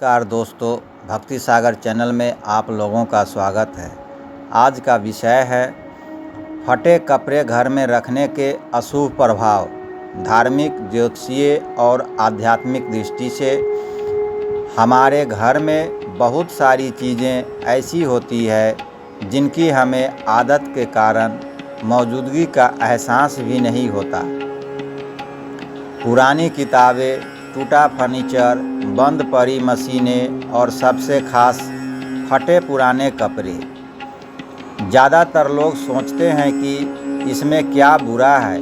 नमस्कार दोस्तों, भक्ति सागर चैनल में आप लोगों का स्वागत है। आज का विषय है फटे कपड़े घर में रखने के अशुभ प्रभाव। धार्मिक, ज्योतिषीय और आध्यात्मिक दृष्टि से हमारे घर में बहुत सारी चीज़ें ऐसी होती है जिनकी हमें आदत के कारण मौजूदगी का एहसास भी नहीं होता। पुरानी किताबें, टूटा फर्नीचर, बंद पड़ी मशीनें और सबसे खास फटे पुराने कपड़े। ज़्यादातर लोग सोचते हैं कि इसमें क्या बुरा है,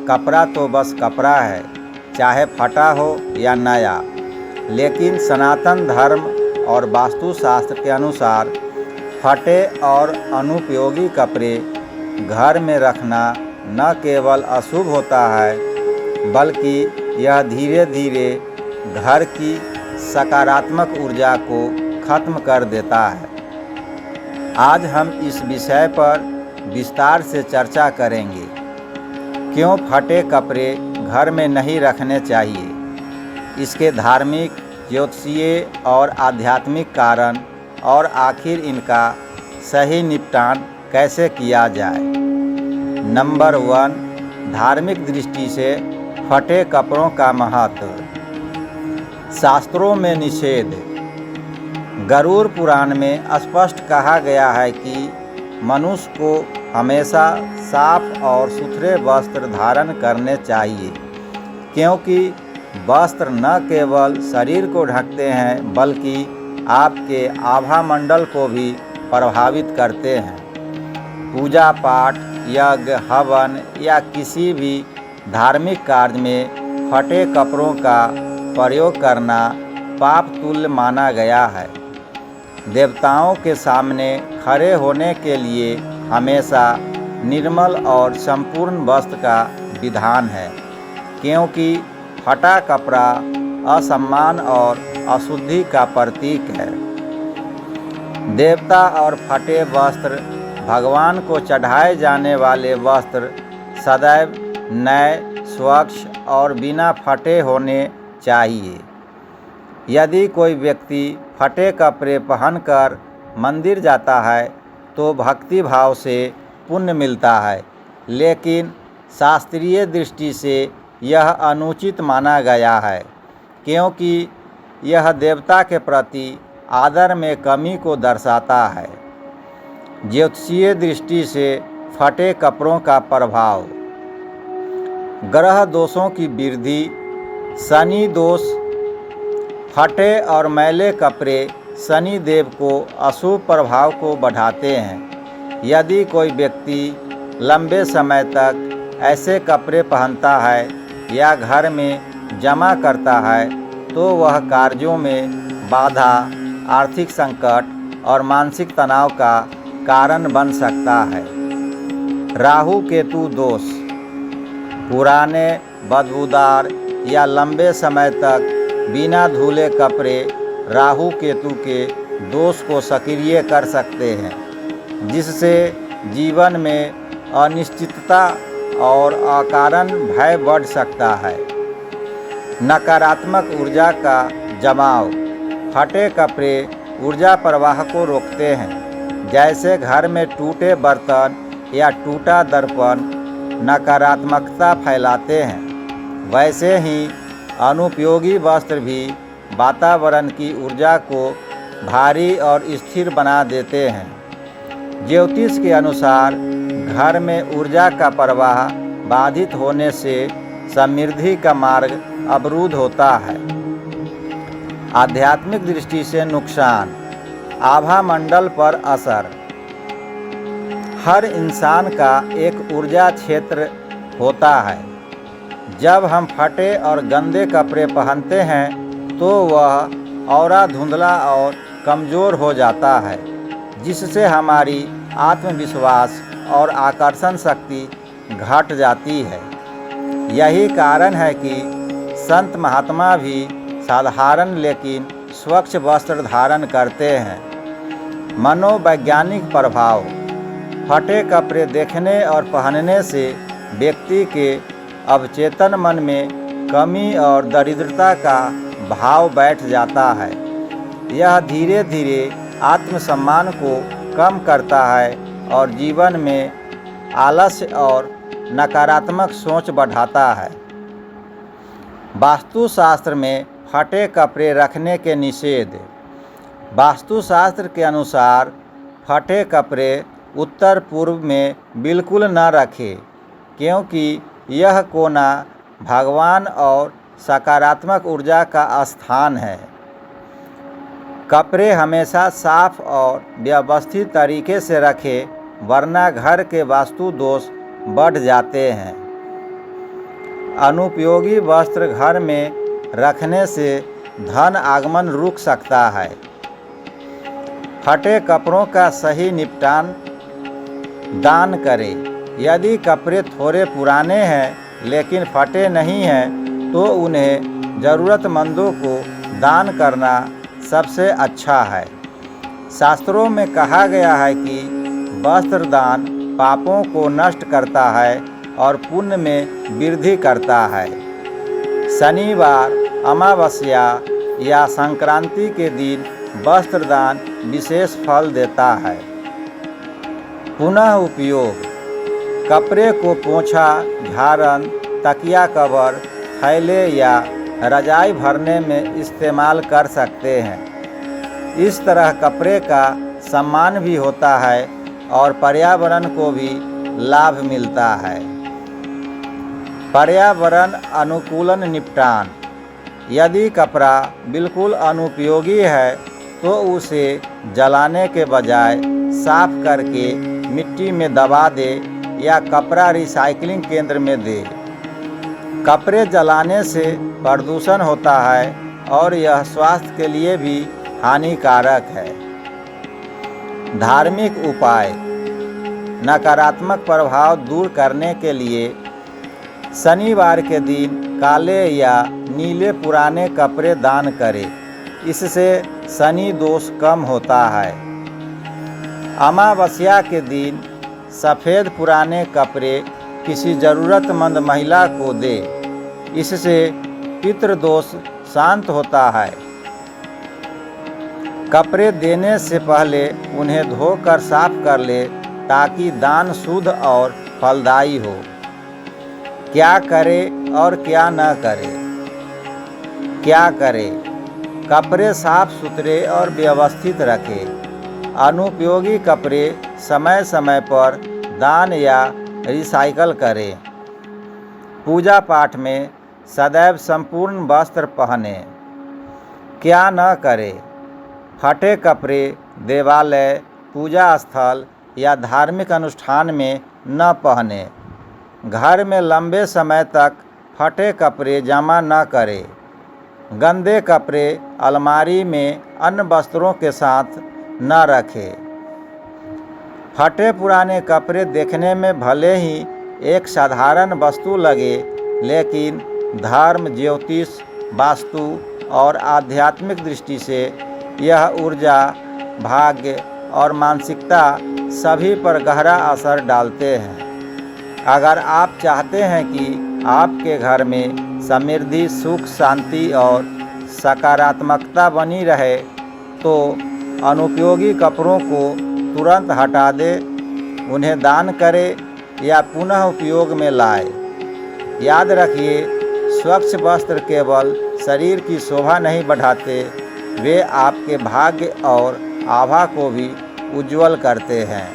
कपड़ा तो बस कपड़ा है, चाहे फटा हो या नया। लेकिन सनातन धर्म और वास्तुशास्त्र के अनुसार फटे और अनुपयोगी कपड़े घर में रखना न केवल अशुभ होता है बल्कि यह धीरे धीरे घर की सकारात्मक ऊर्जा को खत्म कर देता है। आज हम इस विषय पर विस्तार से चर्चा करेंगे। क्यों फटे कपड़े घर में नहीं रखने चाहिए, इसके धार्मिक, ज्योतिषीय और आध्यात्मिक कारण, और आखिर इनका सही निपटान कैसे किया जाए। नंबर 1, धार्मिक दृष्टि से फटे कपड़ों का महत्व। शास्त्रों में निषेध। गरुड़ पुराण में स्पष्ट कहा गया है कि मनुष्य को हमेशा साफ और सुथरे वस्त्र धारण करने चाहिए, क्योंकि वस्त्र न केवल शरीर को ढकते हैं बल्कि आपके आभामंडल को भी प्रभावित करते हैं। पूजा पाठ, यज्ञ, हवन या किसी भी धार्मिक कार्य में फटे कपड़ों का प्रयोग करना पाप तुल्य माना गया है। देवताओं के सामने खड़े होने के लिए हमेशा निर्मल और संपूर्ण वस्त्र का विधान है, क्योंकि फटा कपड़ा असम्मान और अशुद्धि का प्रतीक है। देवता और फटे वस्त्र। भगवान को चढ़ाए जाने वाले वस्त्र सदैव नए, स्वच्छ और बिना फटे होने चाहिए। यदि कोई व्यक्ति फटे कपड़े पहनकर मंदिर जाता है तो भक्ति भाव से पुण्य मिलता है, लेकिन शास्त्रीय दृष्टि से यह अनुचित माना गया है, क्योंकि यह देवता के प्रति आदर में कमी को दर्शाता है। ज्योतिषीय दृष्टि से फटे कपड़ों का प्रभाव। ग्रह दोषों की वृद्धि। शनि दोष। फटे और मैले कपड़े शनि देव को अशुभ प्रभाव को बढ़ाते हैं। यदि कोई व्यक्ति लंबे समय तक ऐसे कपड़े पहनता है या घर में जमा करता है तो वह कार्यों में बाधा, आर्थिक संकट और मानसिक तनाव का कारण बन सकता है। राहु केतु दोष। पुराने, बदबूदार या लंबे समय तक बिना धुले कपड़े राहु केतु के दोष को सक्रिय कर सकते हैं, जिससे जीवन में अनिश्चितता और अकारण भय बढ़ सकता है। नकारात्मक ऊर्जा का जमाव। फटे कपड़े ऊर्जा प्रवाह को रोकते हैं। जैसे घर में टूटे बर्तन या टूटा दर्पण नकारात्मकता फैलाते हैं, वैसे ही अनुपयोगी वस्त्र भी वातावरण की ऊर्जा को भारी और स्थिर बना देते हैं। ज्योतिष के अनुसार घर में ऊर्जा का प्रवाह बाधित होने से समृद्धि का मार्ग अवरुद्ध होता है। आध्यात्मिक दृष्टि से नुकसान। आभामंडल पर असर। हर इंसान का एक ऊर्जा क्षेत्र होता है। जब हम फटे और गंदे कपड़े पहनते हैं तो वह ऑरा धुंधला और कमज़ोर हो जाता है, जिससे हमारी आत्मविश्वास और आकर्षण शक्ति घट जाती है। यही कारण है कि संत महात्मा भी साधारण लेकिन स्वच्छ वस्त्र धारण करते हैं। मनोवैज्ञानिक प्रभाव। फटे कपड़े देखने और पहनने से व्यक्ति के अवचेतन मन में कमी और दरिद्रता का भाव बैठ जाता है। यह धीरे धीरे आत्मसम्मान को कम करता है और जीवन में आलस्य और नकारात्मक सोच बढ़ाता है। वास्तुशास्त्र में फटे कपड़े रखने के निषेध। वास्तुशास्त्र के अनुसार फटे कपड़े उत्तर पूर्व में बिल्कुल न रखें, क्योंकि यह कोना भगवान और सकारात्मक ऊर्जा का स्थान है। कपड़े हमेशा साफ और व्यवस्थित तरीके से रखें, वरना घर के वास्तु दोष बढ़ जाते हैं। अनुपयोगी वस्त्र घर में रखने से धन आगमन रुक सकता है। फटे कपड़ों का सही निपटान दान करें। यदि कपड़े थोड़े पुराने हैं लेकिन फटे नहीं हैं तो उन्हें ज़रूरतमंदों को दान करना सबसे अच्छा है। शास्त्रों में कहा गया है कि वस्त्र दान पापों को नष्ट करता है और पुण्य में वृद्धि करता है। शनिवार, अमावस्या या संक्रांति के दिन वस्त्र दान विशेष फल देता है। पुनः उपयोग। कपड़े को पोंछा, झाड़न, तकिया कवर, थैले या रजाई भरने में इस्तेमाल कर सकते हैं। इस तरह कपड़े का सम्मान भी होता है और पर्यावरण को भी लाभ मिलता है। पर्यावरण अनुकूलन निपटान। यदि कपड़ा बिल्कुल अनुपयोगी है तो उसे जलाने के बजाय साफ करके मिट्टी में दबा दे या कपड़ा रिसाइकलिंग केंद्र में दे। कपड़े जलाने से प्रदूषण होता है और यह स्वास्थ्य के लिए भी हानिकारक है। धार्मिक उपाय। नकारात्मक प्रभाव दूर करने के लिए शनिवार के दिन काले या नीले पुराने कपड़े दान करें। इससे शनि दोष कम होता है। अमावस्या के दिन सफ़ेद पुराने कपड़े किसी ज़रूरतमंद महिला को दे। इससे पितृदोष शांत होता है। कपड़े देने से पहले उन्हें धोकर साफ कर ले ताकि दान शुद्ध और फलदायी हो। क्या करें और क्या न करें। क्या करें? कपड़े साफ सुथरे और व्यवस्थित रखें। अनुपयोगी कपड़े समय समय पर दान या रिसाइकल करें। पूजा पाठ में सदैव संपूर्ण वस्त्र पहने। क्या न करें? फटे कपड़े देवालय, पूजा स्थल या धार्मिक अनुष्ठान में न पहने। घर में लंबे समय तक फटे कपड़े जमा न करें। गंदे कपड़े अलमारी में अन्य वस्त्रों के साथ न रखें। फटे पुराने कपड़े देखने में भले ही एक साधारण वस्तु लगे, लेकिन धर्म, ज्योतिष, वास्तु और आध्यात्मिक दृष्टि से यह ऊर्जा, भाग्य और मानसिकता सभी पर गहरा असर डालते हैं। अगर आप चाहते हैं कि आपके घर में समृद्धि, सुख, शांति और सकारात्मकता बनी रहे, तो अनुपयोगी कपड़ों को तुरंत हटा दें, उन्हें दान करें या पुनः उपयोग में लाएं। याद रखिए, स्वच्छ वस्त्र केवल शरीर की शोभा नहीं बढ़ाते, वे आपके भाग्य और आभा को भी उज्ज्वल करते हैं।